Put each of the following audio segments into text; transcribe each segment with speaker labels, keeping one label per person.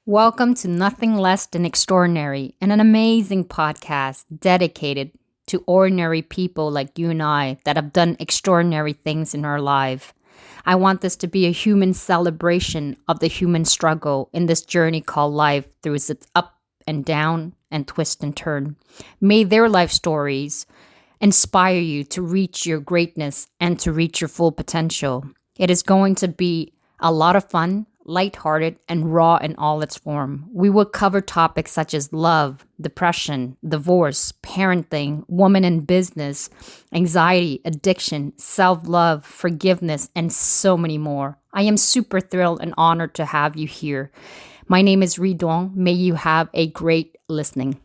Speaker 1: Welcome to Nothing Less Than Extraordinary, and an amazing podcast dedicated to ordinary people like you and I that have done extraordinary things in our life. I want this to be a human celebration of the human struggle in this journey called life through its up and down and twist and turn. May their life stories inspire you to reach your greatness and to reach your full potential. It is going to be a lot of fun, lighthearted, and raw in all its form. We will cover topics such as love, depression, divorce, parenting, woman in business, anxiety, addiction, self-love, forgiveness, and so many more. I am super thrilled and honored to have you here. My name is Ridon. May you have a great listening.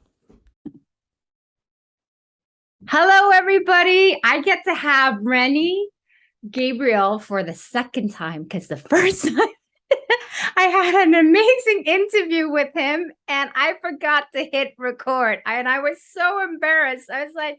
Speaker 1: Hello, everybody. I get to have Rennie Gabriel for the second time because the first time I had an amazing interview with him and I forgot to hit record. And I was so embarrassed. I was like,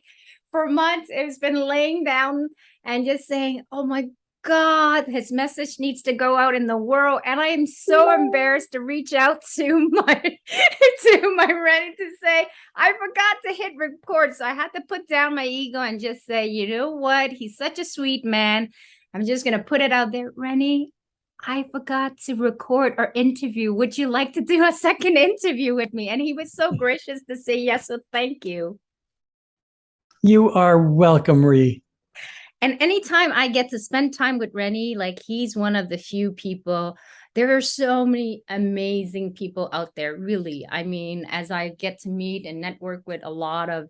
Speaker 1: for months, it's been laying down and just saying, oh my God, his message needs to go out in the world. And I am so embarrassed to reach out to my Rennie to say, I forgot to hit record. So I had to put down my ego and just say, you know what? He's such a sweet man. I'm just going to put it out there. Rennie, I forgot to record our interview. Would you like to do a second interview with me? And he was so gracious to say yes. So thank you.
Speaker 2: You are welcome, Ree.
Speaker 1: And anytime I get to spend time with Rennie, like he's one of the few people. There are so many amazing people out there, really. I mean, as I get to meet and network with a lot of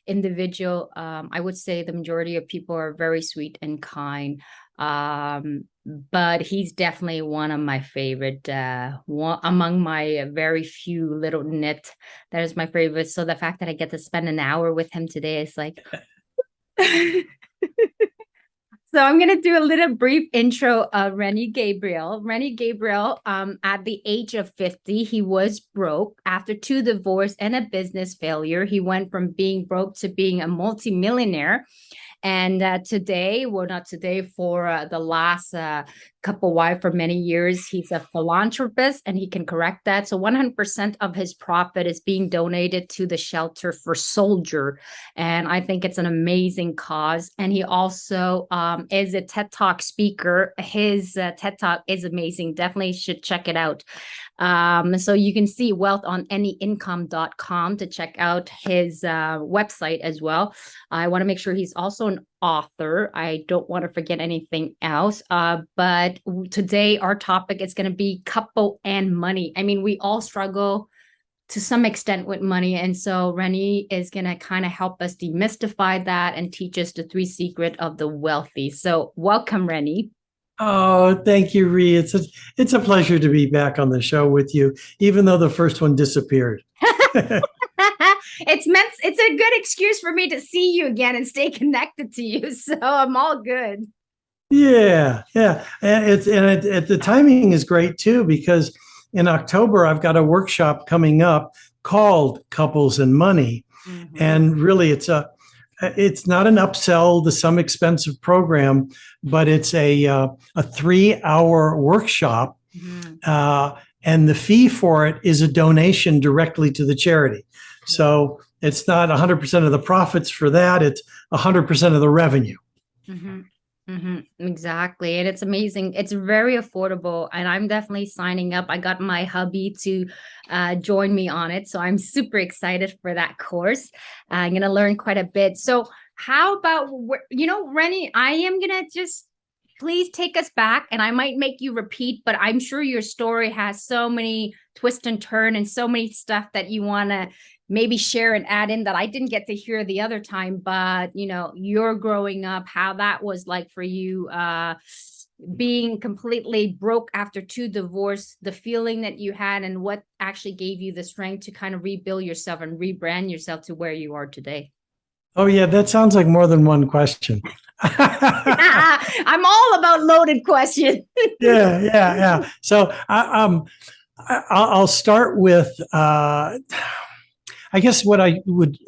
Speaker 1: individual, I would say the majority of people are very sweet and kind. But he's definitely one of my favorite, one among my very few little knit. That is my favorite. So the fact that I get to spend an hour with him today is like... So I'm going to do a little brief intro of Rennie Gabriel. Rennie Gabriel, at the age of 50, he was broke. After 2 divorces and a business failure, he went from being broke to being a multimillionaire. And today, well, not today, for the last for many years, he's a philanthropist, and he can correct that. So 100% of his profit is being donated to the shelter for soldier. And I think it's an amazing cause. And he also is a TED Talk speaker. His TED Talk is amazing. Definitely should check it out. So you can see wealthonanyincome.com to check out his website as well. I want to make sure he's also an author. I don't want to forget anything else. But today our topic is going to be couple and money. I mean, we all struggle to some extent with money. And so Rennie is going to kind of help us demystify that and teach us the 3 secrets of the wealthy. So welcome, Rennie.
Speaker 2: Oh, thank you, Ree. It's a pleasure to be back on the show with you, even though the first one disappeared.
Speaker 1: It's a good excuse for me to see you again and stay connected to you. So I'm all good.
Speaker 2: Yeah. And the timing is great too, because in October I've got a workshop coming up called Couples and Money. Mm-hmm. And really it's not an upsell to some expensive program, but it's a 3-hour workshop. Mm-hmm. And the fee for it is a donation directly to the charity. Mm-hmm. So it's not 100% of the profits for that. It's 100% of the revenue.
Speaker 1: Mm-hmm. Mm-hmm, exactly. And it's amazing. It's very affordable. And I'm definitely signing up. I got my hubby to join me on it. So I'm super excited for that course. I'm going to learn quite a bit. So how about, Rennie, I am going to just please take us back, and I might make you repeat, but I'm sure your story has so many twists and turns and so many stuff that you want to maybe share and add in that I didn't get to hear the other time. But, you're growing up, how that was like for you, being completely broke after 2 divorces, the feeling that you had, and what actually gave you the strength to kind of rebuild yourself and rebrand yourself to where you are today.
Speaker 2: Oh, yeah, that sounds like more than one question.
Speaker 1: I'm all about loaded questions.
Speaker 2: Yeah. So I'll start with, I guess what I would,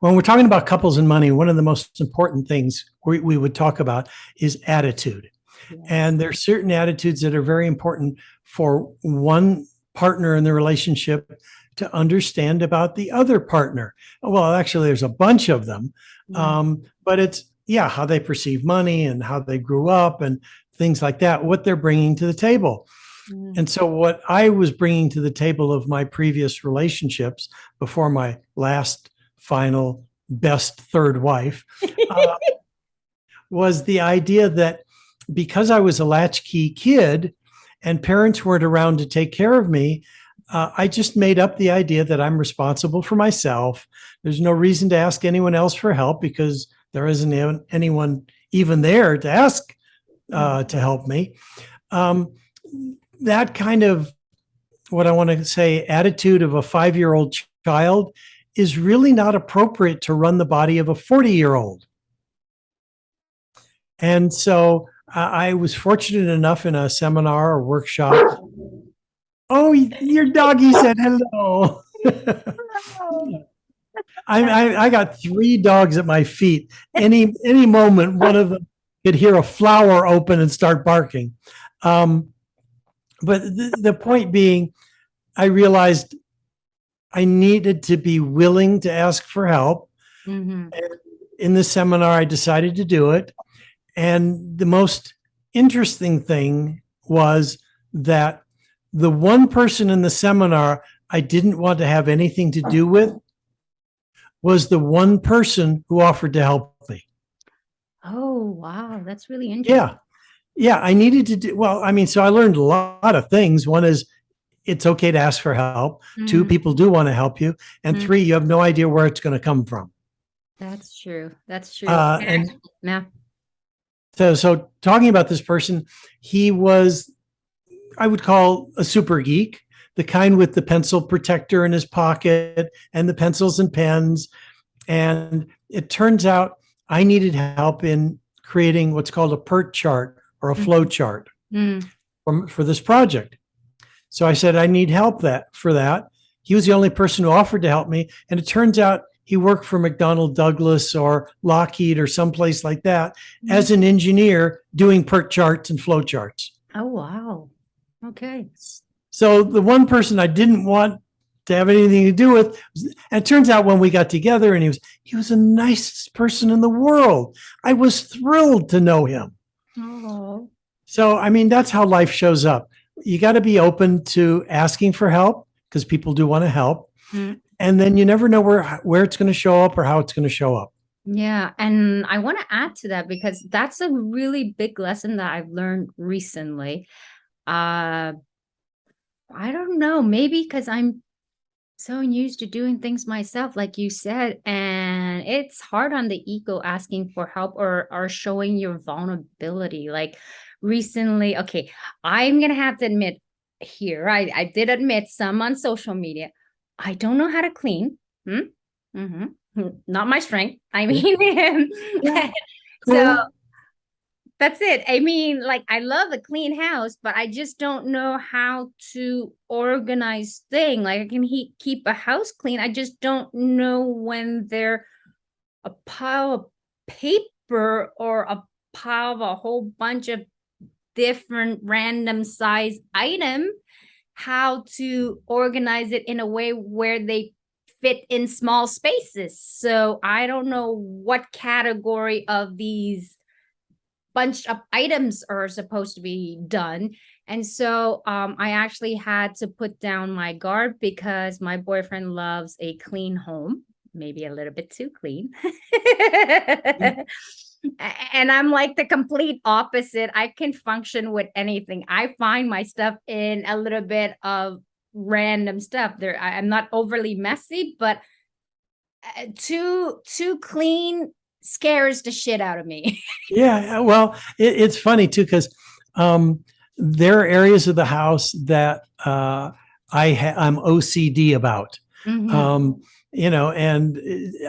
Speaker 2: when we're talking about couples and money, one of the most important things we would talk about is attitude. Yeah. And there's certain attitudes that are very important for one partner in the relationship to understand about the other partner. Well, actually, there's a bunch of them, but it's, yeah, how they perceive money and how they grew up and things like that, what they're bringing to the table. And so, what I was bringing to the table of my previous relationships before my last, final, best third wife was the idea that because I was a latchkey kid and parents weren't around to take care of me, I just made up the idea that I'm responsible for myself. There's no reason to ask anyone else for help because there isn't anyone even there to ask to help me. That kind of, what I want to say, attitude of a 5-year-old child is really not appropriate to run the body of a 40-year-old. And so I was fortunate enough in a seminar or workshop. Oh, your doggy said hello. I got 3 dogs at my feet. Any moment, one of them could hear a flower open and start barking. But the point being, I realized I needed to be willing to ask for help. And in the seminar, I decided to do it. And the most interesting thing was that the one person in the seminar I didn't want to have anything to do with was the one person who offered to help me.
Speaker 1: Oh, wow. That's really interesting.
Speaker 2: Yeah. Yeah. I needed to do, well, I mean, so I learned a lot of things. One is it's okay to ask for help. 2, people do want to help you. And 3, you have no idea where it's going to come from.
Speaker 1: That's true. That's true.
Speaker 2: And
Speaker 1: yeah.
Speaker 2: So talking about this person, he was, I would call, a super geek, the kind with the pencil protector in his pocket and the pencils and pens. And it turns out I needed help in creating what's called a PERT chart or a flow chart for this project. So I said, I need help for that. He was the only person who offered to help me. And it turns out he worked for McDonnell Douglas or Lockheed or someplace like that as an engineer doing PERT charts and flow charts.
Speaker 1: Oh, wow. Okay.
Speaker 2: So the one person I didn't want to have anything to do with, and it turns out when we got together, and he was the nicest person in the world. I was thrilled to know him.
Speaker 1: Oh.
Speaker 2: So, I mean, that's how life shows up. You got to be open to asking for help because people do want to help. And then you never know where it's going to show up or how it's going to show up.
Speaker 1: Yeah. And I want to add to that because that's a really big lesson that I've learned recently. I don't know, maybe because I'm so used to doing things myself, like you said, and it's hard on the ego asking for help or showing your vulnerability. Like recently, okay, I'm going to have to admit here, I did admit some on social media. I don't know how to clean. Not my strength. I mean, so that's it. I mean, like, I love a clean house, but I just don't know how to organize things. Like, I can keep a house clean. I just don't know when they're a pile of paper or a pile of a whole bunch of different random size item, how to organize it in a way where they fit in small spaces. So I don't know what category of these bunch of items are supposed to be done. And so I actually had to put down my guard because my boyfriend loves a clean home, maybe a little bit too clean. And I'm like the complete opposite. I can function with anything. I find my stuff in a little bit of random stuff. I'm not overly messy, but too clean scares the shit out of me.
Speaker 2: Yeah, well, it's funny too because there are areas of the house that I'm OCD about. And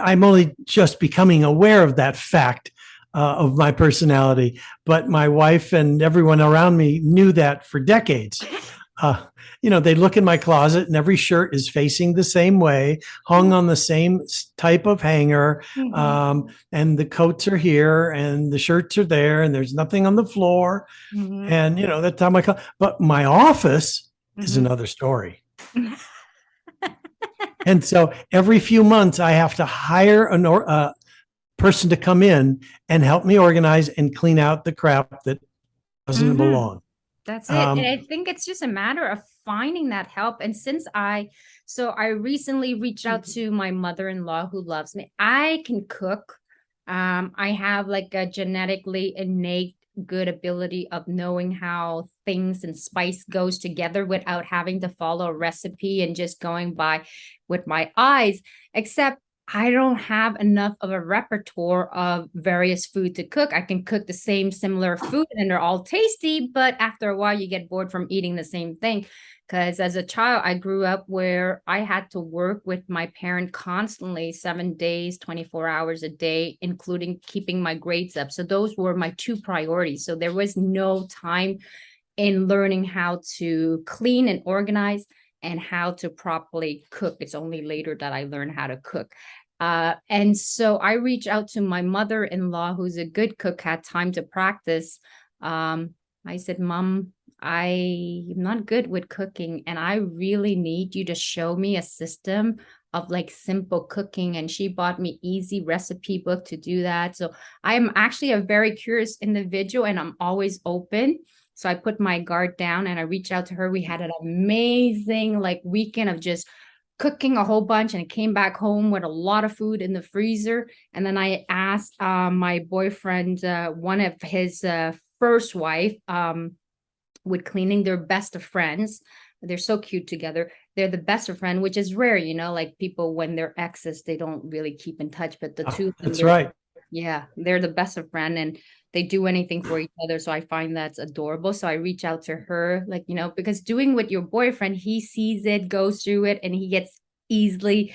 Speaker 2: I'm only just becoming aware of that fact of my personality. But my wife and everyone around me knew that for decades. They look in my closet and every shirt is facing the same way, hung on the same type of hanger. And the coats are here and the shirts are there and there's nothing on the floor. And, that's how but my office is another story. And so every few months, I have to hire a person to come in and help me organize and clean out the crap that doesn't belong.
Speaker 1: That's it. And I think it's just a matter of finding that help. And so I recently reached out to my mother-in-law who loves me. I can cook. I have like a genetically innate good ability of knowing how things and spice goes together without having to follow a recipe and just going by with my eyes, except I don't have enough of a repertoire of various food to cook. I can cook the same similar food and they're all tasty, but after a while you get bored from eating the same thing. Because as a child, I grew up where I had to work with my parent constantly, 7 days, 24 hours a day, including keeping my grades up. So those were my two priorities. So there was no time in learning how to clean and organize and how to properly cook. It's only later that I learned how to cook. And so I reached out to my mother-in-law, who's a good cook, had time to practice. I said, Mom, I'm not good with cooking, and I really need you to show me a system of like simple cooking. And she bought me easy recipe book to do that. So I am actually a very curious individual and I'm always open. So I put my guard down and I reached out to her. We had an amazing like weekend of just cooking a whole bunch, and I came back home with a lot of food in the freezer. And then I asked my boyfriend, one of his first wife, with cleaning. They're best of friends. They're so cute together. They're the best of friends, which is rare, like people when they're exes, they don't really keep in touch. But the two of them,
Speaker 2: that's right.
Speaker 1: Yeah, they're the best of friends and they do anything for each other. So I find that's adorable. So I reach out to her, like, because doing with your boyfriend, he sees it, goes through it, and he gets easily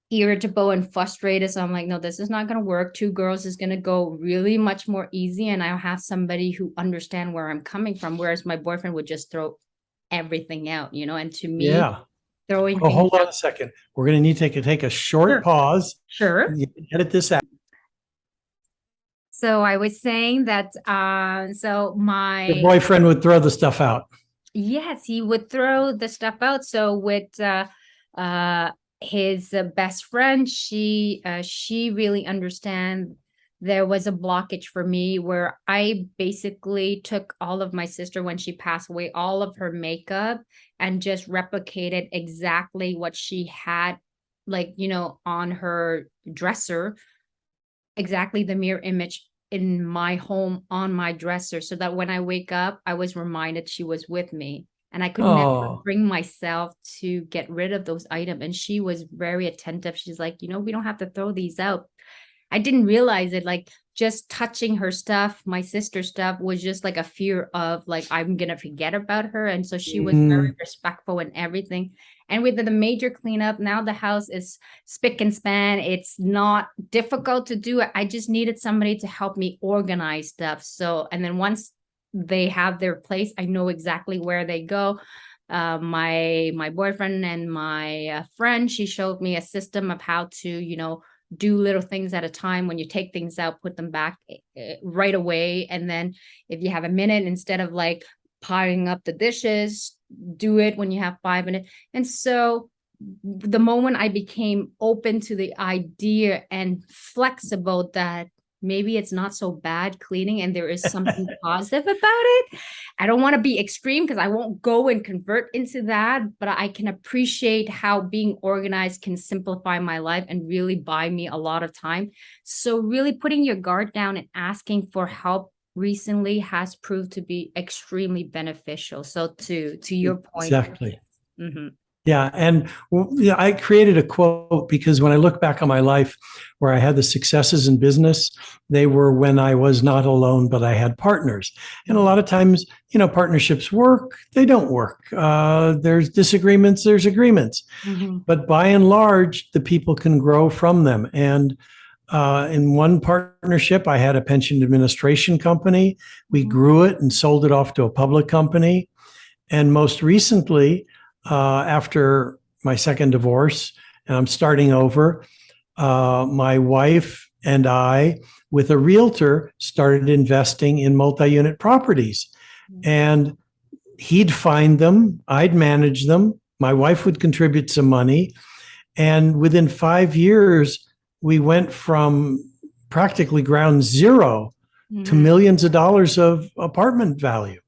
Speaker 1: irritable and frustrated. So I'm like, no, this is not going to work. Two girls is going to go really much more easy. And I'll have somebody who understand where I'm coming from. Whereas my boyfriend would just throw everything out, and to me, throwing things
Speaker 2: hold on a second. We're going to need to take a short pause.
Speaker 1: Sure.
Speaker 2: Edit this out.
Speaker 1: So I was saying that, so my
Speaker 2: boyfriend would throw the stuff out.
Speaker 1: Yes, he would throw the stuff out. So with his best friend, she really understand there was a blockage for me where I basically took all of my sister when she passed away, all of her makeup, and just replicated exactly what she had, like, on her dresser, exactly the mirror image in my home on my dresser, so that when I wake up, I was reminded she was with me. And I could never bring myself to get rid of those items. And she was very attentive. She's like, we don't have to throw these out. I didn't realize it. Like just touching her stuff, my sister's stuff, was just like a fear of like, I'm going to forget about her. And so she was very respectful and everything. And with the major cleanup, now the house is spick and span. It's not difficult to do. I just needed somebody to help me organize stuff. So, and then once they have their place, I know exactly where they go. My boyfriend and my friend, she showed me a system of how to, do little things at a time. When you take things out, put them back right away. And then if you have a minute, instead of like piling up the dishes, do it when you have 5 minutes. And so the moment I became open to the idea and flexible that maybe it's not so bad cleaning and there is something positive about it. I don't want to be extreme because I won't go and convert into that, but I can appreciate how being organized can simplify my life and really buy me a lot of time. So really putting your guard down and asking for help recently has proved to be extremely beneficial. So to your point.
Speaker 2: Exactly. Yeah. And I created a quote because when I look back on my life where I had the successes in business, they were when I was not alone, but I had partners. And a lot of times, partnerships work, they don't work. There's disagreements, there's agreements. But by and large, the people can grow from them. And in one partnership, I had a pension administration company. We grew it and sold it off to a public company. And most recently, after my second divorce, and I'm starting over, my wife and I, with a realtor, started investing in multi-unit properties. And, he'd find them, I'd manage them, my wife would contribute some money. And within 5 years, we went from practically ground zero to
Speaker 1: Mhm.
Speaker 2: millions of dollars of apartment value.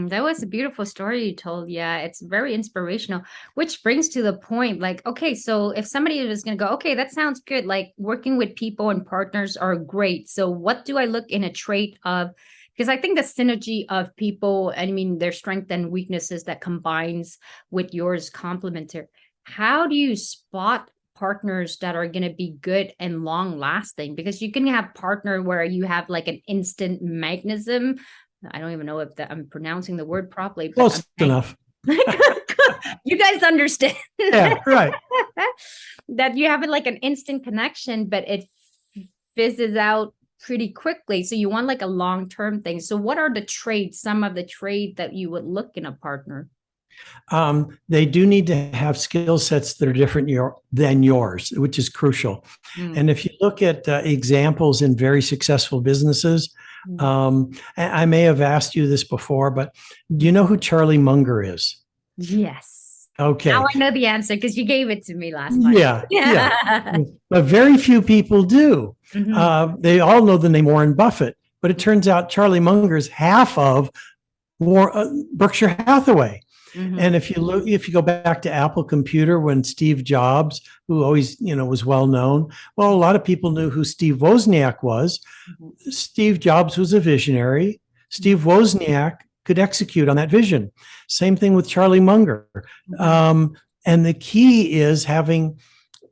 Speaker 1: That was a beautiful story you told. Yeah, it's very inspirational, which brings to the point like, okay, so if somebody was going to go, okay, that sounds good. Like working with people and partners are great. So what do I look in a trait of? Because I think the synergy of people, I mean, their strength and weaknesses that combines with yours complementary. How do you spot partners that are going to be good and long lasting? Because you can have partner where you have like an instant magnetism. I don't even know if I'm pronouncing the word properly, but
Speaker 2: Close enough.
Speaker 1: you guys understand.
Speaker 2: Yeah, right.
Speaker 1: That you have like an instant connection, but it fizzes out pretty quickly. So you want like a long-term thing. So what are the traits, some of the traits that you would look in a partner?
Speaker 2: They do need to have skill sets that are different than yours, which is crucial.
Speaker 1: Mm.
Speaker 2: And if you look at examples in very successful businesses, I may have asked you this before, but do you know who Charlie Munger is?
Speaker 1: Yes.
Speaker 2: Okay.
Speaker 1: Now I know the answer because you gave it to me last time.
Speaker 2: Yeah. But very few people do. They all know the name Warren Buffett, but it turns out Charlie Munger is half of Berkshire Hathaway. And if you go back to Apple Computer, when Steve Jobs, who always, was well known, well, a lot of people knew who Steve Wozniak was. Steve Jobs was a visionary. Steve Wozniak could execute on that vision. Same thing with Charlie Munger. And the key is having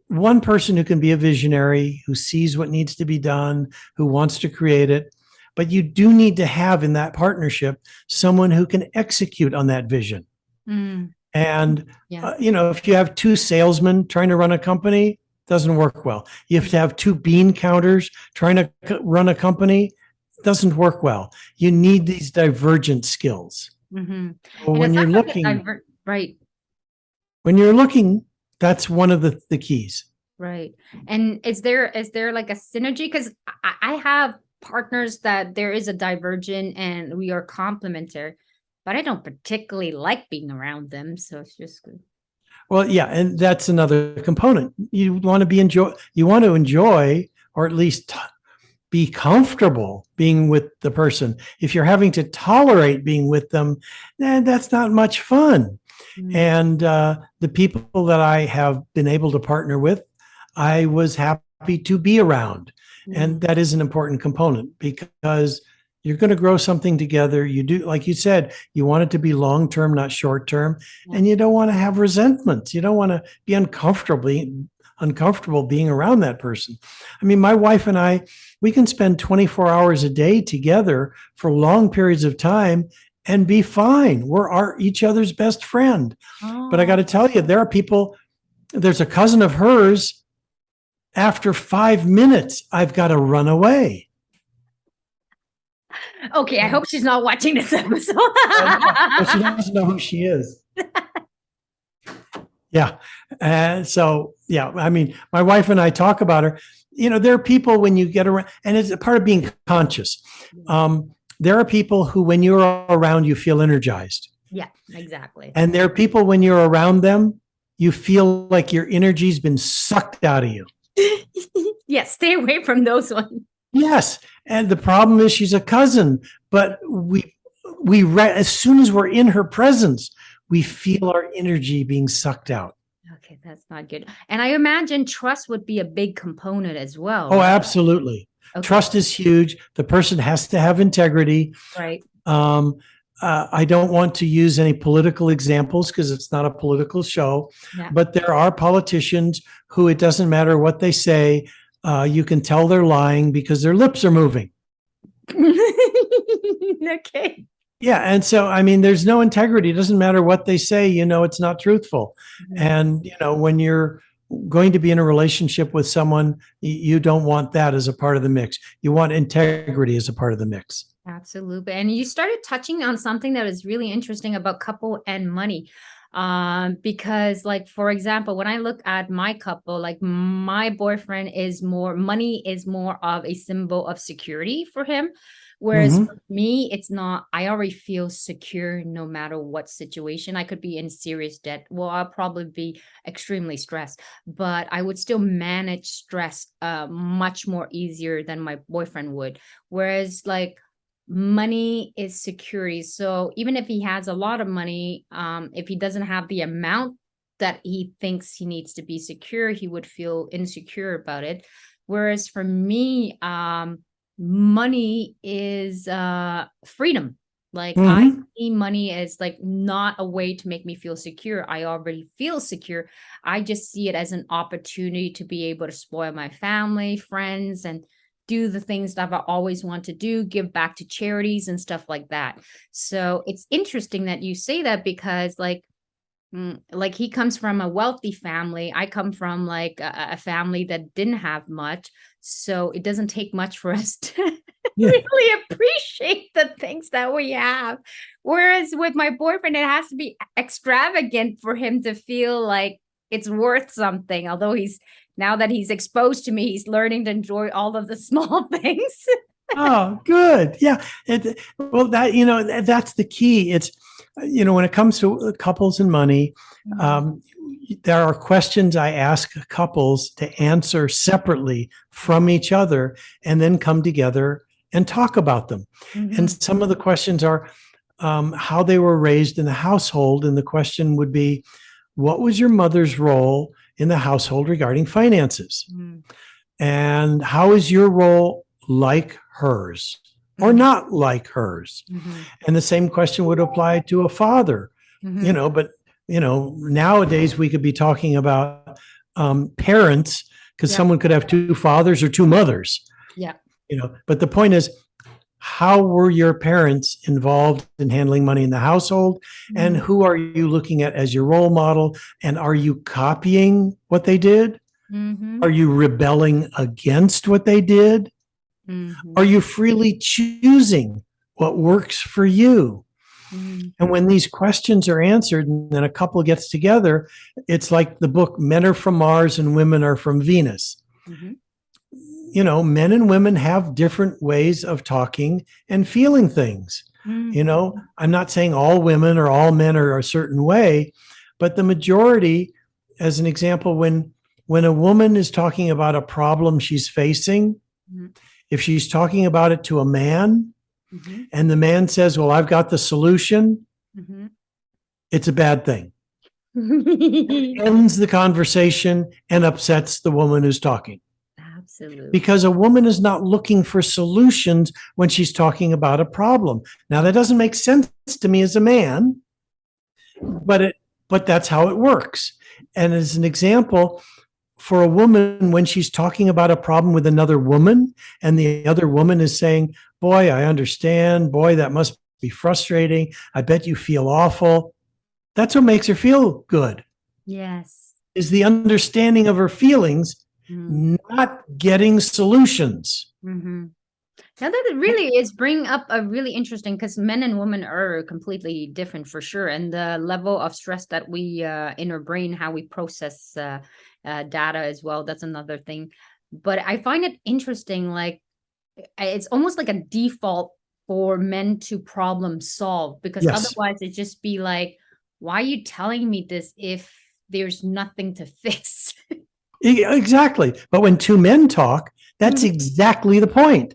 Speaker 2: one person who can be a visionary, who sees what needs to be done, who wants to create it. But you do need to have in that partnership someone who can execute on that vision. And, if you have two salesmen trying to run a company, it doesn't work well. You have to have two bean counters trying to run a company, it doesn't work well. You need these divergent skills. When you're looking,
Speaker 1: right.
Speaker 2: When you're looking, that's one of the keys.
Speaker 1: Right. And is there like a synergy? Because I have partners that there is a divergent and we are complementary, but I don't particularly like being around them. So it's just good.
Speaker 2: Well, yeah, and that's another component. You want to enjoy, or at least be comfortable being with the person. If you're having to tolerate being with them, that's not much fun. And the people that I have been able to partner with, I was happy to be around. And that is an important component because you're going to grow something together. You do, like you said, you want it to be long-term, not short-term. And you don't want to have resentments. You don't want to be uncomfortable being around that person. I mean, my wife and I, we can spend 24 hours a day together for long periods of time and be fine. We're each other's best friend. But I got to tell you, there are people, there's a cousin of hers, after 5 minutes, I've got to run away.
Speaker 1: Okay, I hope she's not watching this episode.
Speaker 2: But she doesn't know who she is. Yeah. And so, yeah, I mean, my wife and I talk about her. There are people when you get around, and it's a part of being conscious. There are people who, when you're around, you feel energized.
Speaker 1: Yeah, exactly.
Speaker 2: And there are people, when you're around them, you feel like your energy's been sucked out of you.
Speaker 1: Yes, stay away from those ones.
Speaker 2: Yes. And the problem is she's a cousin, but as soon as we're in her presence, we feel our energy being sucked out.
Speaker 1: Okay, that's not good. And I imagine trust would be a big component as well.
Speaker 2: Oh, right? Absolutely. Okay. Trust is huge. The person has to have integrity.
Speaker 1: Right.
Speaker 2: I don't want to use any political examples because it's not a political show, but there are politicians who it doesn't matter what they say. You can tell they're lying because their lips are moving.
Speaker 1: Okay.
Speaker 2: Yeah. And so, I mean, there's no integrity. It doesn't matter what they say, it's not truthful. And, when you're going to be in a relationship with someone, you don't want that as a part of the mix. You want integrity as a part of the mix.
Speaker 1: Absolutely. And you started touching on something that is really interesting about couple and money. Because like, for example, when I look at my couple, like my boyfriend money is more of a symbol of security for him, Whereas for me, it's not, I already feel secure no matter what situation. I could be in serious debt. Well, I'll probably be extremely stressed, but I would still manage stress much more easier than my boyfriend would. Whereas like money is security. So even if he has a lot of money, if he doesn't have the amount that he thinks he needs to be secure, he would feel insecure about it. Whereas for me, money is freedom. Like I see money as like not a way to make me feel secure. I already feel secure. I just see it as an opportunity to be able to spoil my family, friends, and do the things that I always want to do, give back to charities and stuff like that. So it's interesting that you say that because like he comes from a wealthy family. I come from like a family that didn't have much. So it doesn't take much for us to really appreciate the things that we have. Whereas with my boyfriend, it has to be extravagant for him to feel like it's worth something. Although now that he's exposed to me, he's learning to enjoy all of the small things.
Speaker 2: Oh, good. Yeah. Well, that's the key. It's, when it comes to couples and money, there are questions I ask couples to answer separately from each other and then come together and talk about them. And some of the questions are how they were raised in the household. And the question would be, what was your mother's role in the household regarding finances? And how is your role like hers or not like hers? And the same question would apply to a father, but nowadays we could be talking about parents because someone could have two fathers or two mothers. But the point is, how were your parents involved in handling money in the household? And who are you looking at as your role model? And are you copying what they did? Are you rebelling against what they did? Are you freely choosing what works for you? And when these questions are answered and then a couple gets together, it's like the book, Men Are From Mars and Women Are From Venus. Men and women have different ways of talking and feeling things. I'm not saying all women or all men are a certain way, but the majority, as an example, when a woman is talking about a problem she's facing, if she's talking about it to a man and the man says, well, I've got the solution, it's a bad thing. It ends the conversation and upsets the woman who's talking.
Speaker 1: Absolutely.
Speaker 2: Because a woman is not looking for solutions when she's talking about a problem. Now, that doesn't make sense to me as a man, but that's how it works. And as an example, for a woman, when she's talking about a problem with another woman and the other woman is saying, boy, I understand. Boy, that must be frustrating. I bet you feel awful. That's what makes her feel good.
Speaker 1: Yes.
Speaker 2: Is the understanding of her feelings, not getting solutions.
Speaker 1: Now that it really is bring up a really interesting, because men and women are completely different for sure. And the level of stress that we in our brain, how we process data as well, that's another thing. But I find it interesting, like it's almost like a default for men to problem solve, because otherwise it'd just be like, why are you telling me this if there's nothing to fix?
Speaker 2: Exactly. But when two men talk, that's exactly the point.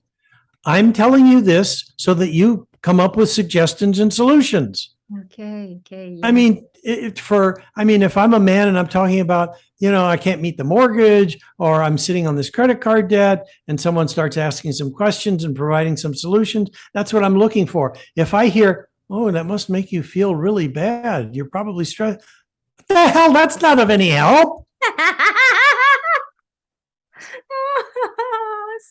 Speaker 2: I'm telling you this so that you come up with suggestions and solutions.
Speaker 1: Okay. Yeah.
Speaker 2: I mean, if I'm a man and I'm talking about, I can't meet the mortgage, or I'm sitting on this credit card debt, and someone starts asking some questions and providing some solutions, that's what I'm looking for. If I hear, oh, that must make you feel really bad, you're probably stressed. What the hell? That's not of any help.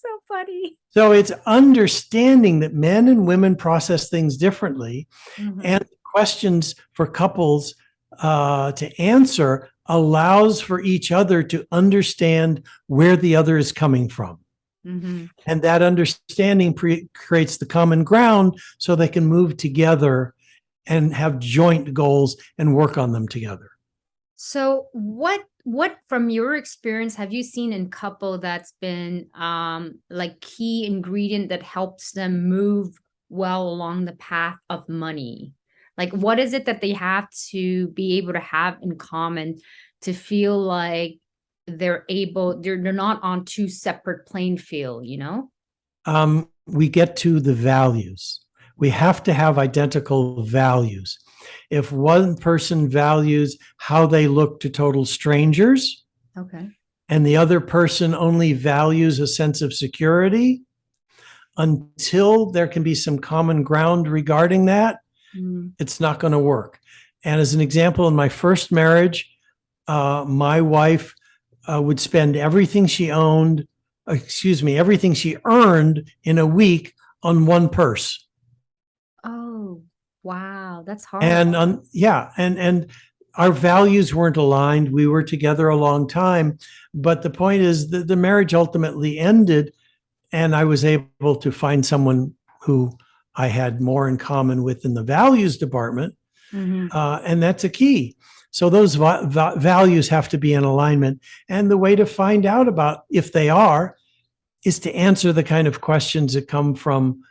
Speaker 1: So funny.
Speaker 2: So it's understanding that men and women process things differently, and questions for couples to answer allows for each other to understand where the other is coming from. And that understanding creates the common ground so they can move together and have joint goals and work on them together.
Speaker 1: So what from your experience have you seen in couple that's been like key ingredient that helps them move well along the path of money? Like what is it that they have to be able to have in common to feel like they're not on two separate playing field, you know?
Speaker 2: We get to the values. We have to have identical values. If one person values how they look to total strangers
Speaker 1: Okay.
Speaker 2: and the other person only values a sense of security, until there can be some common ground regarding that, it's not going to work. And as an example, in my first marriage, my wife would spend everything she owned, everything she earned in a week on one purse.
Speaker 1: Oh, wow, that's
Speaker 2: And
Speaker 1: horrible.
Speaker 2: and our values weren't aligned. We were together a long time, but the point is that the marriage ultimately ended, and I was able to find someone who I had more in common with in the values department, and that's a key. So those values have to be in alignment, and the way to find out about if they are is to answer the kind of questions that come from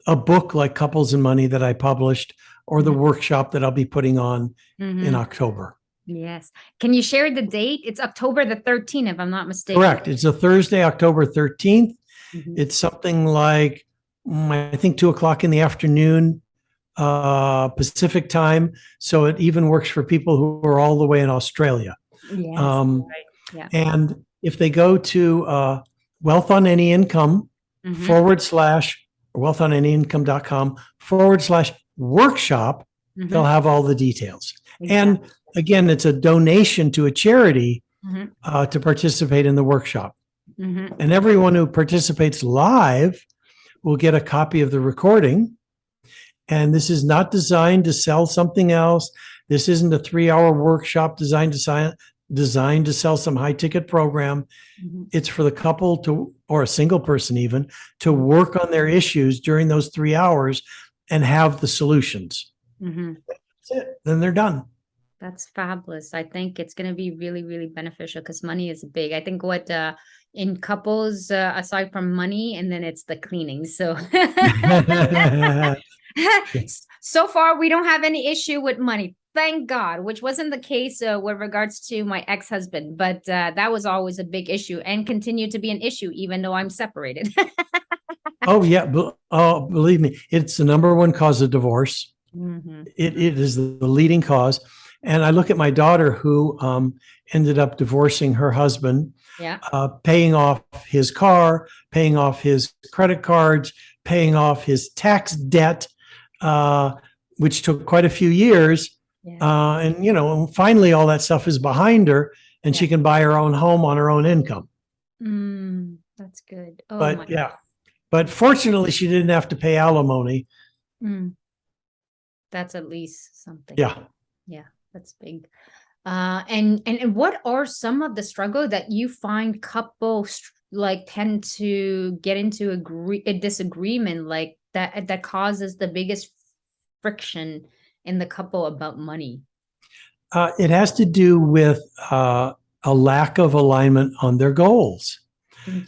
Speaker 2: a book like Couples and Money that I published, or the workshop that I'll be putting on in October.
Speaker 1: Yes. Can you share the date? It's October the 13th, if I'm not mistaken.
Speaker 2: Correct. It's a Thursday, October 13th. It's something like, I think, 2:00 in the afternoon, Pacific time. So it even works for people who are all the way in Australia.
Speaker 1: Yes.
Speaker 2: Um,
Speaker 1: Right. Yeah.
Speaker 2: And if they go to Wealth on Any Income / wealthonanyincome.com/workshop, they'll have all the details. And again, it's a donation to a charity to participate in the workshop. And everyone who participates live will get a copy of the recording. And this is not designed to sell something else. This isn't a 3-hour workshop designed to sell some high ticket program. It's for the couple to, or a single person even, to work on their issues during those 3 hours and have the solutions. That's it. Then they're done.
Speaker 1: That's fabulous. I think it's going to be really, really beneficial because money is big. I think what in couples, aside from money, and then it's the cleaning. So so far, we don't have any issue with money. Thank God, which wasn't the case with regards to my ex-husband, but that was always a big issue and continued to be an issue, even though I'm separated.
Speaker 2: Oh, yeah. Believe me, it's the number one cause of divorce. It is the leading cause. And I look at my daughter who ended up divorcing her husband, paying off his car, paying off his credit cards, paying off his tax debt, which took quite a few years. And finally all that stuff is behind her, and she can buy her own home on her own income.
Speaker 1: That's good. Oh,
Speaker 2: but but fortunately she didn't have to pay alimony.
Speaker 1: That's at least something.
Speaker 2: Yeah,
Speaker 1: that's big. And what are some of the struggle that you find couples like tend to get into a disagreement like that causes the biggest friction in the couple about money?
Speaker 2: it has to do with a lack of alignment on their goals.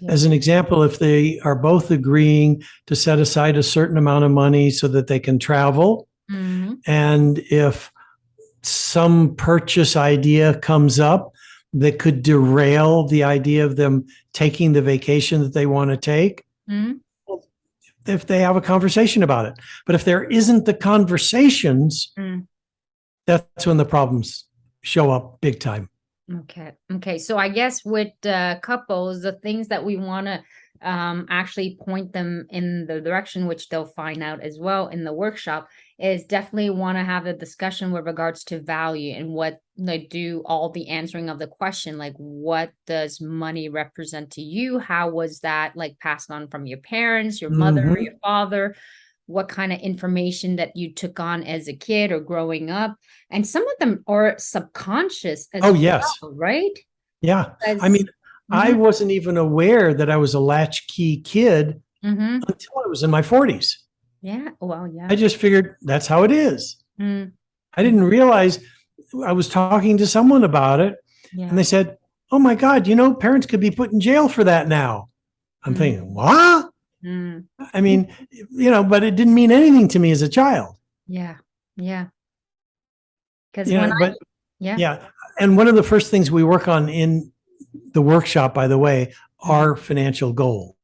Speaker 2: As an example, if they are both agreeing to set aside a certain amount of money so that they can travel, and if some purchase idea comes up that could derail the idea of them taking the vacation that they want to take, if they have a conversation about it. But if there isn't the conversations, that's when the problems show up big time.
Speaker 1: Okay. So I guess with couples, the things that we want to actually point them in the direction, which they'll find out as well in the workshop, is definitely want to have a discussion with regards to value and what they do all the answering of the question, like what does money represent to you? How was that like passed on from your parents, your mother, your father? What kind of information that you took on as a kid or growing up? And some of them are subconscious as
Speaker 2: yes.
Speaker 1: well, right?
Speaker 2: Yeah. I mean, I wasn't even aware that I was a latchkey kid until I was in my 40s.
Speaker 1: Yeah. Well, yeah.
Speaker 2: I just figured that's how it is. I didn't realize I was talking to someone about it, and they said, "Oh my God, parents could be put in jail for that now." I'm thinking, what? I mean, but it didn't mean anything to me as a child.
Speaker 1: Yeah. Yeah. Because
Speaker 2: Yeah. And one of the first things we work on in the workshop, by the way, are financial goals.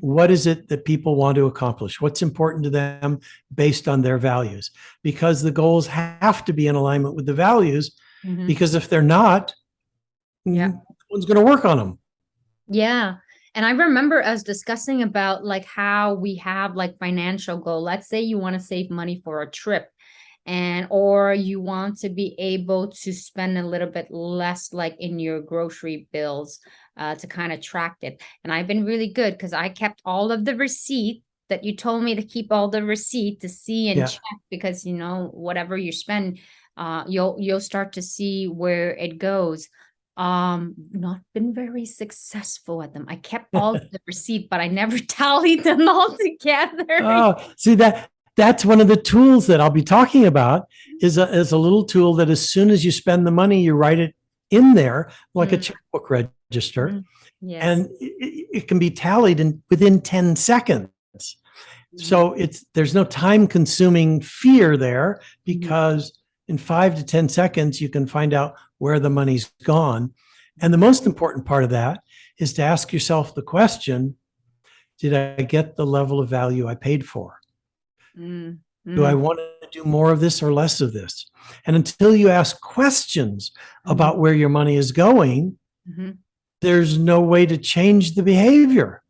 Speaker 2: What is it that people want to accomplish? What's important to them based on their values? Because the goals have to be in alignment with the values, because if they're not, no one's going to work on them.
Speaker 1: Yeah. And I remember us discussing about like how we have like financial goal. Let's say you want to save money for a trip, or you want to be able to spend a little bit less like in your grocery bills, to kind of track it. And I've been really good because I kept all of the receipt that you told me to keep, all the receipt to see and check, because whatever you spend, you'll start to see where it goes. Not been very successful at them. I kept all the receipt, but I never tallied them all together.
Speaker 2: Oh, see, that's one of the tools that I'll be talking about, is a little tool that as soon as you spend the money, you write it in there like a checkbook register.
Speaker 1: Yes.
Speaker 2: And it can be tallied within 10 seconds. So there's no time consuming fear there, because in 5 to 10 seconds, you can find out where the money's gone. And the most important part of that is to ask yourself the question, did I get the level of value I paid for? Do I want to do more of this or less of this? And until you ask questions about where your money is going, there's no way to change the behavior.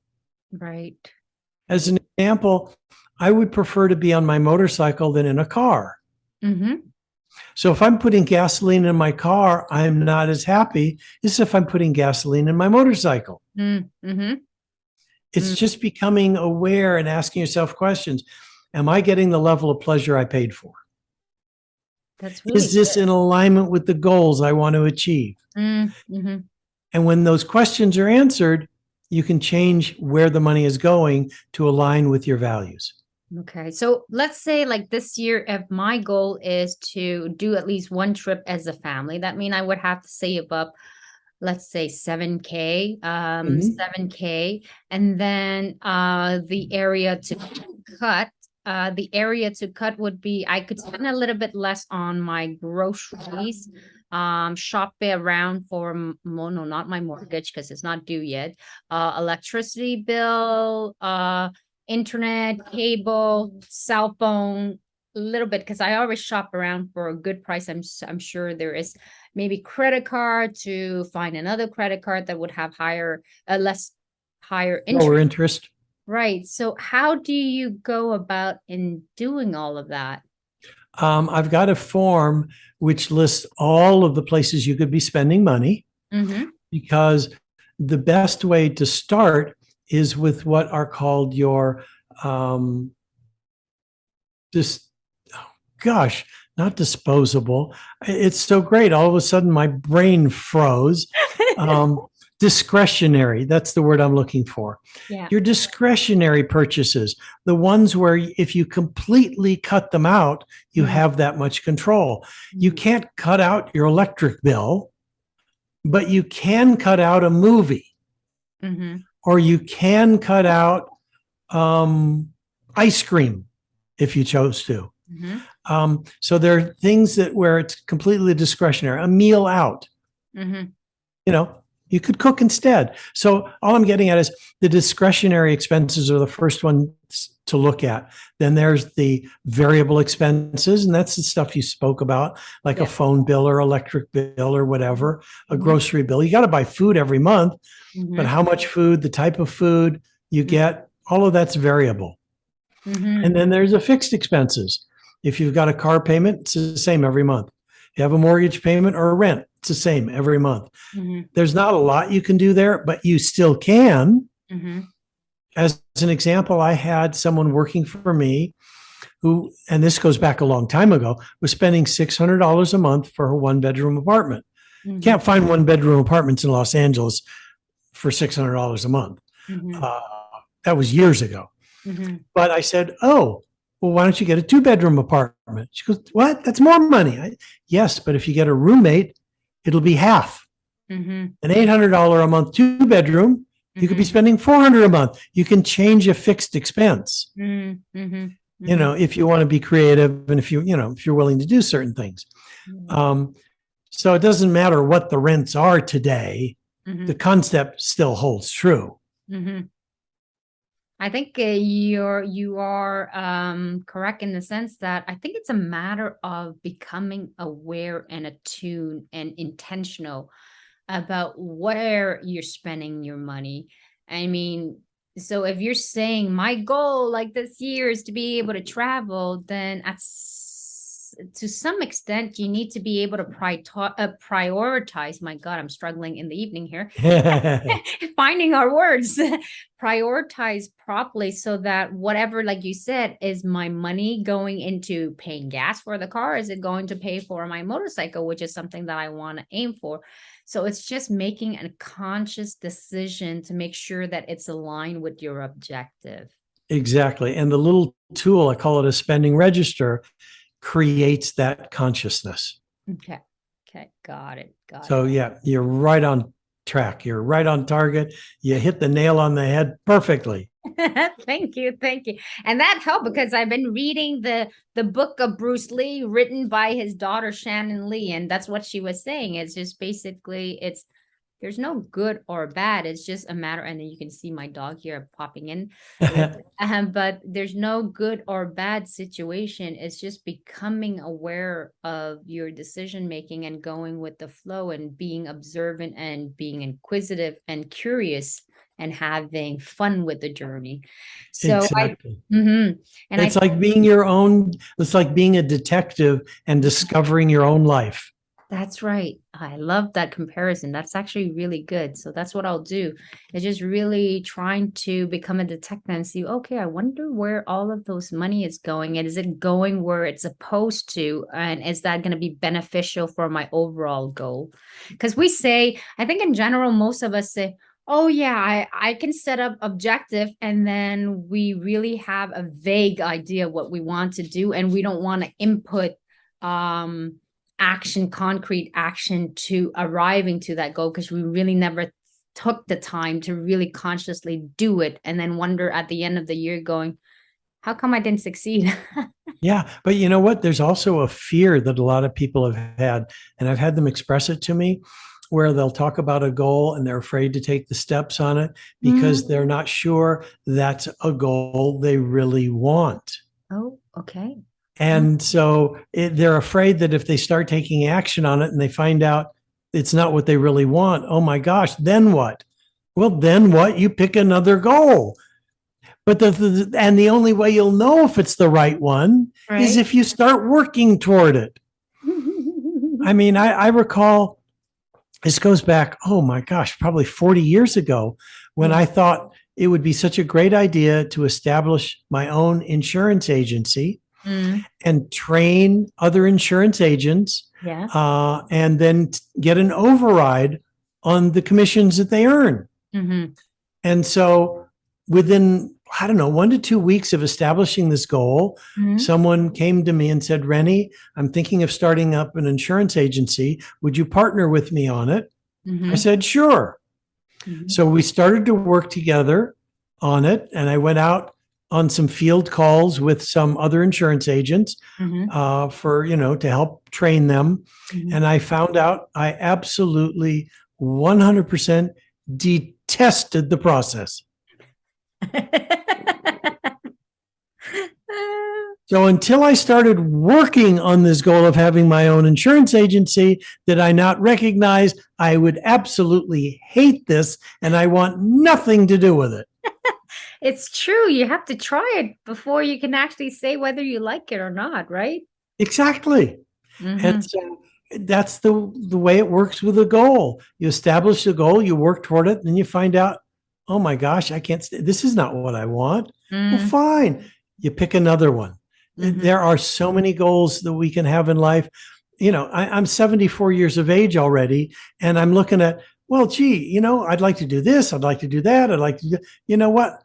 Speaker 1: Right.
Speaker 2: As an example, I would prefer to be on my motorcycle than in a car. So if I'm putting gasoline in my car, I'm not as happy as if I'm putting gasoline in my motorcycle. It's just becoming aware and asking yourself questions. Am I getting the level of pleasure I paid for?
Speaker 1: That's really
Speaker 2: Is this in alignment with the goals I want to achieve? And when those questions are answered, you can change where the money is going to align with your values.
Speaker 1: Okay. So let's say like this year, if my goal is to do at least one trip as a family, that means I would have to save up, let's say 7K, 7K. And then the area to cut would be, I could spend a little bit less on my groceries, shop around for, no, not my mortgage because it's not due yet, electricity bill, internet, cable, cell phone, a little bit, because I always shop around for a good price. I'm sure there is maybe credit card, to find another credit card that would have higher interest.
Speaker 2: Lower interest.
Speaker 1: Right. So how do you go about in doing all of that?
Speaker 2: I've got a form which lists all of the places you could be spending money, because the best way to start is with what are called your not disposable. It's so great. All of a sudden my brain froze. Discretionary, that's the word I'm looking for. Your discretionary purchases, the ones where if you completely cut them out, you have that much control. You can't cut out your electric bill, but you can cut out a movie. Or you can cut out ice cream if you chose to. So there are things where it's completely discretionary. A meal out, you could cook instead. So all I'm getting at is the discretionary expenses are the first ones to look at. Then there's the variable expenses, and that's the stuff you spoke about, like a phone bill or electric bill or whatever, a grocery bill. You got to buy food every month, but how much food, the type of food you get, all of that's variable. And then there's the fixed expenses. If you've got a car payment, it's the same every month. You have a mortgage payment or a rent, it's the same every month. There's not a lot you can do there, but you still can. As an example, I had someone working for me who, and this goes back a long time ago, was spending $600 a month for a one-bedroom apartment. Can't find one-bedroom apartments in Los Angeles for $600 a month. That was years ago. But I said, oh, well, why don't you get a 2-bedroom apartment? She goes, what? That's more money. Yes, but if you get a roommate, it'll be half.
Speaker 1: Mm-hmm.
Speaker 2: An $800 a month 2-bedroom, you could be
Speaker 1: Mm-hmm.
Speaker 2: spending $400 a month. You can change a fixed expense,
Speaker 1: Mm-hmm. Mm-hmm.
Speaker 2: if you want to be creative and if you're willing to do certain things. Um, so it doesn't matter what the rents are today.
Speaker 1: Mm-hmm.
Speaker 2: The concept still holds true.
Speaker 1: Mm-hmm. I think you are correct in the sense that I think it's a matter of becoming aware and attuned and intentional about where you're spending your money. I mean, so if you're saying my goal like this year is to be able to travel, then to some extent you need to be able to prioritize. My God, I'm struggling in the evening here. Finding our words. Prioritize properly so that whatever, like you said, is my money going into paying gas for the car? Is it going to pay for my motorcycle, which is something that I want to aim for? So it's just making a conscious decision to make sure that it's aligned with your objective.
Speaker 2: Exactly. And the little tool, I call it a spending register, creates that consciousness.
Speaker 1: Okay. Okay. Got it.
Speaker 2: So yeah, you're right on track. You're right on target. You hit the nail on the head perfectly.
Speaker 1: Thank you. Thank you. And that helped because I've been reading the book of Bruce Lee written by his daughter Shannon Lee. And that's what she was saying. It's just basically there's no good or bad. It's just a matter, and then you can see my dog here popping in. But there's no good or bad situation. It's just becoming aware of your decision making and going with the flow and being observant and being inquisitive and curious and having fun with the journey. So
Speaker 2: exactly.
Speaker 1: And
Speaker 2: it's like being your own. It's like being a detective and discovering your own life.
Speaker 1: That's right. I love that comparison. That's actually really good. So that's what I'll do. It's just really trying to become a detective and see, okay, I wonder where all of those money is going. And is it going where it's supposed to? And is that going to be beneficial for my overall goal? Because I think in general, most of us say, oh yeah, I can set up objective, and then we really have a vague idea what we want to do, and we don't want to input concrete action to arriving to that goal because we really never took the time to really consciously do it, and then wonder at the end of the year going, how come I didn't succeed?
Speaker 2: Yeah, but you know what? There's also a fear that a lot of people have had, and I've had them express it to me, where they'll talk about a goal and they're afraid to take the steps on it because they're not sure that's a goal they really want.
Speaker 1: Oh, okay.
Speaker 2: And so they're afraid that if they start taking action on it and they find out it's not what they really want, oh my gosh, then what? Well, then what? You pick another goal. But the only way you'll know if it's the right one is if you start working toward it. I mean, I recall, this goes back, oh my gosh, probably 40 years ago, when I thought it would be such a great idea to establish my own insurance agency and train other insurance agents, and then get an override on the commissions that they earn. And so within, I don't know, 1 to 2 weeks of establishing this goal, someone came to me and said, Rennie, I'm thinking of starting up an insurance agency. Would you partner with me on it? I said, sure. So we started to work together on it. And I went out on some field calls with some other insurance agents for, to help train them. And I found out I absolutely 100% detested the process. So until I started working on this goal of having my own insurance agency, did I not recognize I would absolutely hate this and I want nothing to do with it.
Speaker 1: It's true. You have to try it before you can actually say whether you like it or not, right?
Speaker 2: Exactly. And so that's the way it works with a goal. You establish the goal, you work toward it, and then you find out, oh my gosh, I can't, this is not what I want. Well, fine. You pick another one. There are so many goals that we can have in life. I'm 74 years of age already, and I'm looking at, well, gee, I'd like to do this. I'd like to do that. I'd like to do, you know what?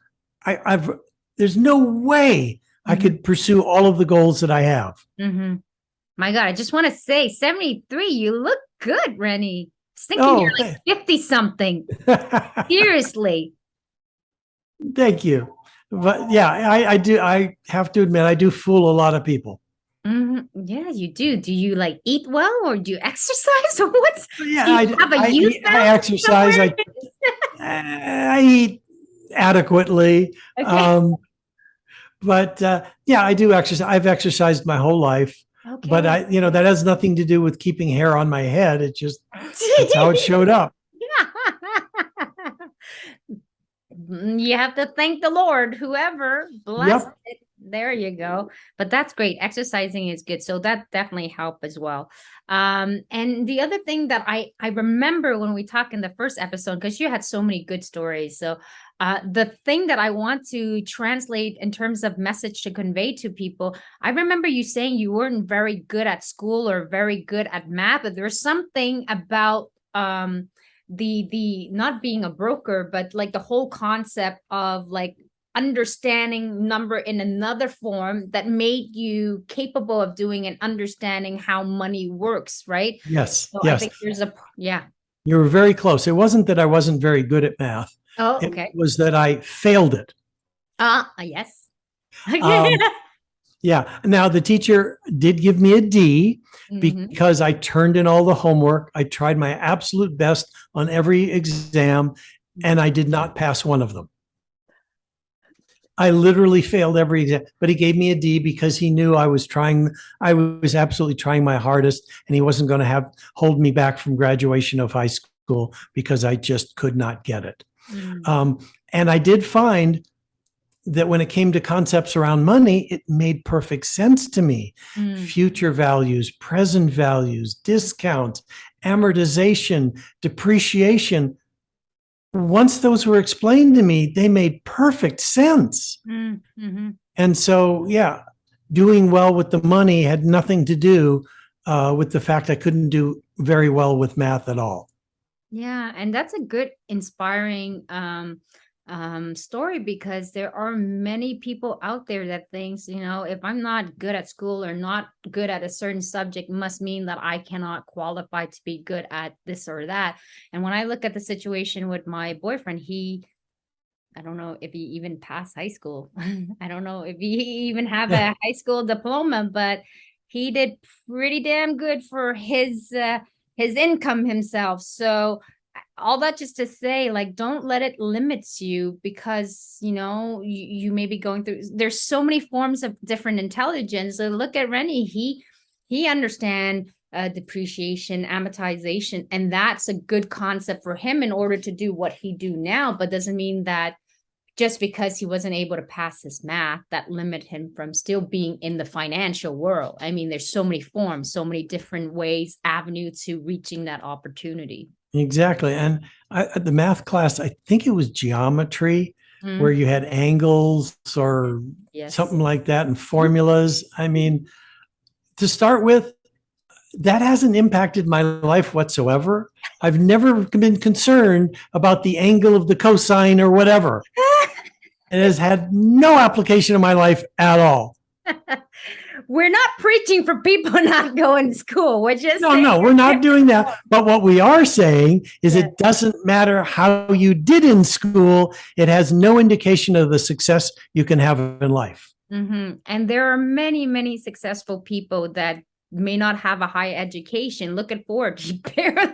Speaker 2: There's no way I could pursue all of the goals that I have.
Speaker 1: Mm-hmm. My God, I just want to say 73, you look good, Rennie. I was thinking
Speaker 2: Oh,
Speaker 1: you're like 50 something. Seriously.
Speaker 2: thank you. But yeah, I do. I have to admit, I do fool a lot of people.
Speaker 1: Yeah, you do. Do you like eat well or do you exercise or what's
Speaker 2: Yeah,
Speaker 1: do you have a youth
Speaker 2: I
Speaker 1: balance
Speaker 2: exercise.
Speaker 1: somewhere?
Speaker 2: I eat adequately.
Speaker 1: Okay.
Speaker 2: Um, but yeah, I do exercise. I've exercised my whole life, but
Speaker 1: Okay.
Speaker 2: that has nothing to do with keeping hair on my head. It just that's how it showed up.
Speaker 1: You have to thank the Lord, whoever blessed
Speaker 2: Yep.
Speaker 1: it. There you go. But that's great. Exercising is good. So that definitely helped as well. And the other thing that I remember when we talked in the first episode, because you had so many good stories. So the thing that I want to translate in terms of message to convey to people, I remember you saying you weren't very good at school or very good at math, but there's something about the not being a broker, but like the whole concept of like understanding number in another form that made you capable of doing and understanding how money works, right?
Speaker 2: Yes.
Speaker 1: So I
Speaker 2: Yes.
Speaker 1: think there's a yeah.
Speaker 2: You were very close. It wasn't that I wasn't very good at math.
Speaker 1: Oh,
Speaker 2: It
Speaker 1: okay.
Speaker 2: was that I failed it.
Speaker 1: Yes.
Speaker 2: Um, yeah. Now the teacher did give me a D
Speaker 1: Hmm.
Speaker 2: because I turned in all the homework. I tried my absolute best on every exam, and I did not pass one of them. I literally failed every exam, but he gave me a D because he knew I was trying. I was absolutely trying my hardest, and he wasn't going to have hold me back from graduation of high school because I just could not get it.
Speaker 1: Mm,
Speaker 2: Um, and I did find that when it came to concepts around money, it made perfect sense to me.
Speaker 1: mm,
Speaker 2: Future values, present values, discount, amortization, depreciation. Once those were explained to me, they made perfect sense.
Speaker 1: mhm.
Speaker 2: And so, yeah, doing well with the money had nothing to do with the fact I couldn't do very well with math at all.
Speaker 1: Yeah, and that's a good inspiring story because there are many people out there that thinks, if I'm not good at school or not good at a certain subject must mean that I cannot qualify to be good at this or that. And when I look at the situation with my boyfriend, I don't know if he even passed high school. I don't know if he even have a high school diploma, but he did pretty damn good for his income himself. So all that just to say, like, don't let it limit you because you may be going through. There's so many forms of different intelligence. So look at Rennie. He understand depreciation, amortization, and that's a good concept for him in order to do what he do now. But doesn't mean that just because he wasn't able to pass his math, that limit him from still being in the financial world. I mean, there's so many forms, so many different ways, avenue to reaching that opportunity.
Speaker 2: Exactly. And the math class, I think it was geometry where
Speaker 1: Mm,
Speaker 2: you had angles or
Speaker 1: yes.
Speaker 2: something like that and formulas. I mean, to start with, that hasn't impacted my life whatsoever. I've never been concerned about the angle of the cosine or whatever. It has had no application in my life at all.
Speaker 1: We're not preaching for people not going to school. We're just
Speaker 2: No,
Speaker 1: saying
Speaker 2: no, we're
Speaker 1: there's
Speaker 2: not
Speaker 1: different
Speaker 2: doing that.
Speaker 1: forms.
Speaker 2: But what we are saying is
Speaker 1: Yeah.
Speaker 2: it doesn't matter how you did in school. It has no indication of the success you can have in life.
Speaker 1: And there are many, many successful people that may not have a high education. Look at Ford. He barely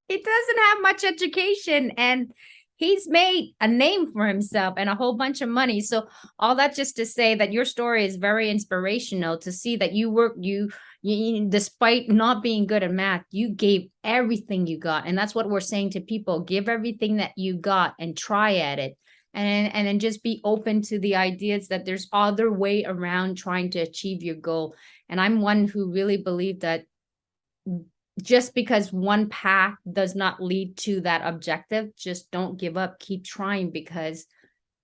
Speaker 1: he doesn't have much education and he's made a name for himself and a whole bunch of money. So all that just to say that your story is very inspirational to see that you despite not being good at math, you gave everything you got. And that's what we're saying to people. Give everything that you got and try at it. And then just be open to the ideas that there's other way around trying to achieve your goal. And I'm one who really believe that just because one path does not lead to that objective, just don't give up. Keep trying because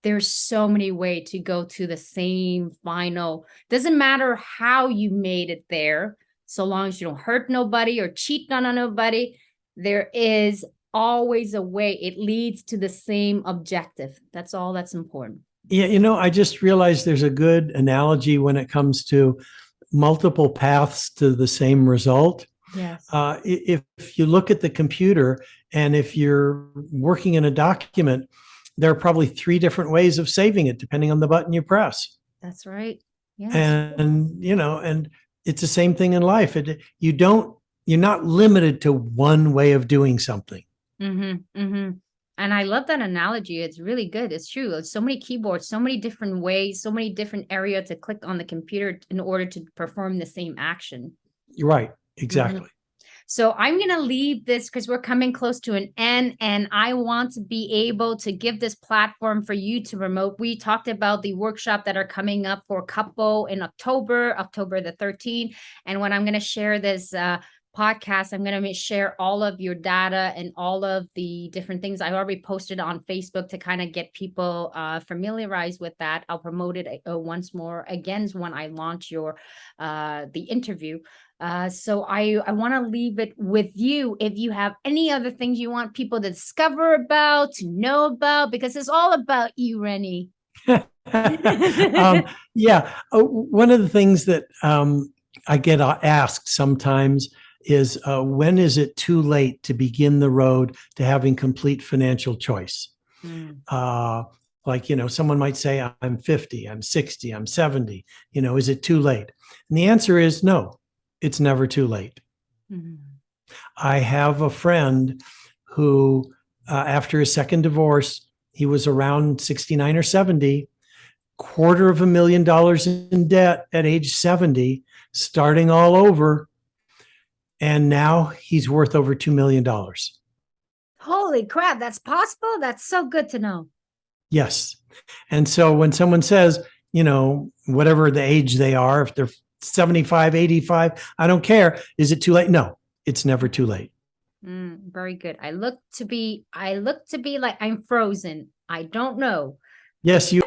Speaker 1: there's so many ways to go to the same final. Doesn't matter how you made it there, so long as you don't hurt nobody or cheat on nobody. There is always a way. It leads to the same objective. That's all that's important.
Speaker 2: Yeah, I just realized there's a good analogy when it comes to multiple paths to the same result.
Speaker 1: Yes.
Speaker 2: If you look at the computer and if you're working in a document, there are probably three different ways of saving it depending on the button you press.
Speaker 1: That's right. Yes.
Speaker 2: And it's the same thing in life. You're not limited to one way of doing something.
Speaker 1: Mm-hmm. Mm-hmm. And I love that analogy. It's really good. It's true. It's so many keyboards, so many different ways, so many different areas to click on the computer in order to perform the same action.
Speaker 2: You're right.
Speaker 1: Mm-hmm.
Speaker 2: Exactly.
Speaker 1: So I'm going to leave this because we're coming close to an end, and I want to be able to give this platform for you to promote. We talked about the workshop that are coming up for couple in October the 13th. And when I'm going to share this podcast, I'm going to share all of your data and all of the different things. I already posted on Facebook to kind of get people familiarized with that. I'll promote it once more again when I launch the interview. So I want to leave it with you. If you have any other things you want people to discover about, to know about, because it's all about you, Rennie.
Speaker 2: Yeah. One of the things that I get asked sometimes is when is it too late to begin the road to having complete financial choice? Like, someone might say, I'm 50, I'm 60, I'm 70. Is it too late? And the answer is no, it's never too late.
Speaker 1: Mm.
Speaker 2: I have a friend who, after his second divorce, he was around 69 or 70, $250,000 in debt at age 70, starting all over. And now he's worth over $2 million.
Speaker 1: Holy crap, that's possible? That's so good to know.
Speaker 2: Yes. And so when someone says, whatever the age they are, if they're 75, 85, I don't care. Is it too late? No, it's never too late.
Speaker 1: Very good. I look to be like I'm frozen. I don't know.
Speaker 2: Yes, you.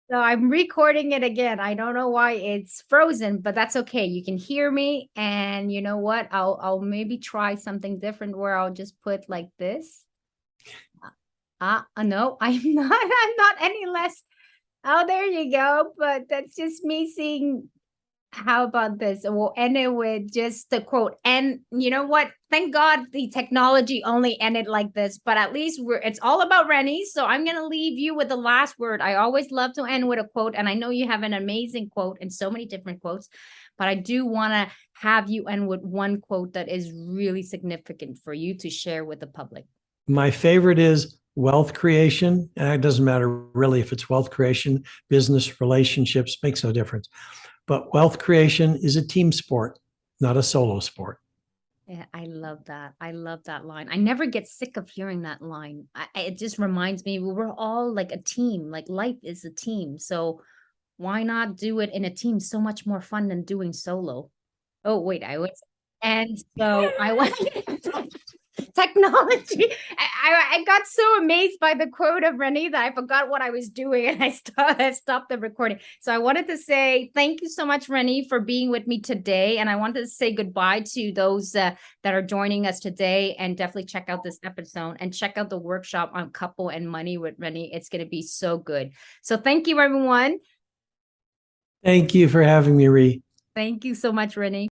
Speaker 1: So I'm recording it again. I don't know why it's frozen, but that's okay. You can hear me, and you know what? I'll maybe try something different where I'll just put like this. No, I'm not any less. Oh, there you go. But that's just me seeing. How about this? We'll end it with just the quote. And you know what? Thank God the technology only ended like this, but at least it's all about Rennie. So I'm going to leave you with the last word. I always love to end with a quote. And I know you have an amazing quote and so many different quotes, but I do want to have you end with one quote that is really significant for you to share with the public.
Speaker 2: My favorite is wealth creation. And it doesn't matter really if it's wealth creation, business, relationships, makes no difference. But wealth creation is a team sport, not a solo sport.
Speaker 1: Yeah, I love that. I love that line. I never get sick of hearing that line. It just reminds me we're all like a team. Like life is a team. So why not do it in a team? So much more fun than doing solo. Oh, wait, and so I went technology. I got so amazed by the quote of Rennie that I forgot what I was doing and I stopped the recording. So I wanted to say thank you so much, Rennie, for being with me today. And I wanted to say goodbye to those that are joining us today, and definitely check out this episode and check out the workshop on couple and money with Rennie. It's going to be so good. So thank you, everyone.
Speaker 2: Thank you for having me, Ree.
Speaker 1: Thank you so much, Rennie.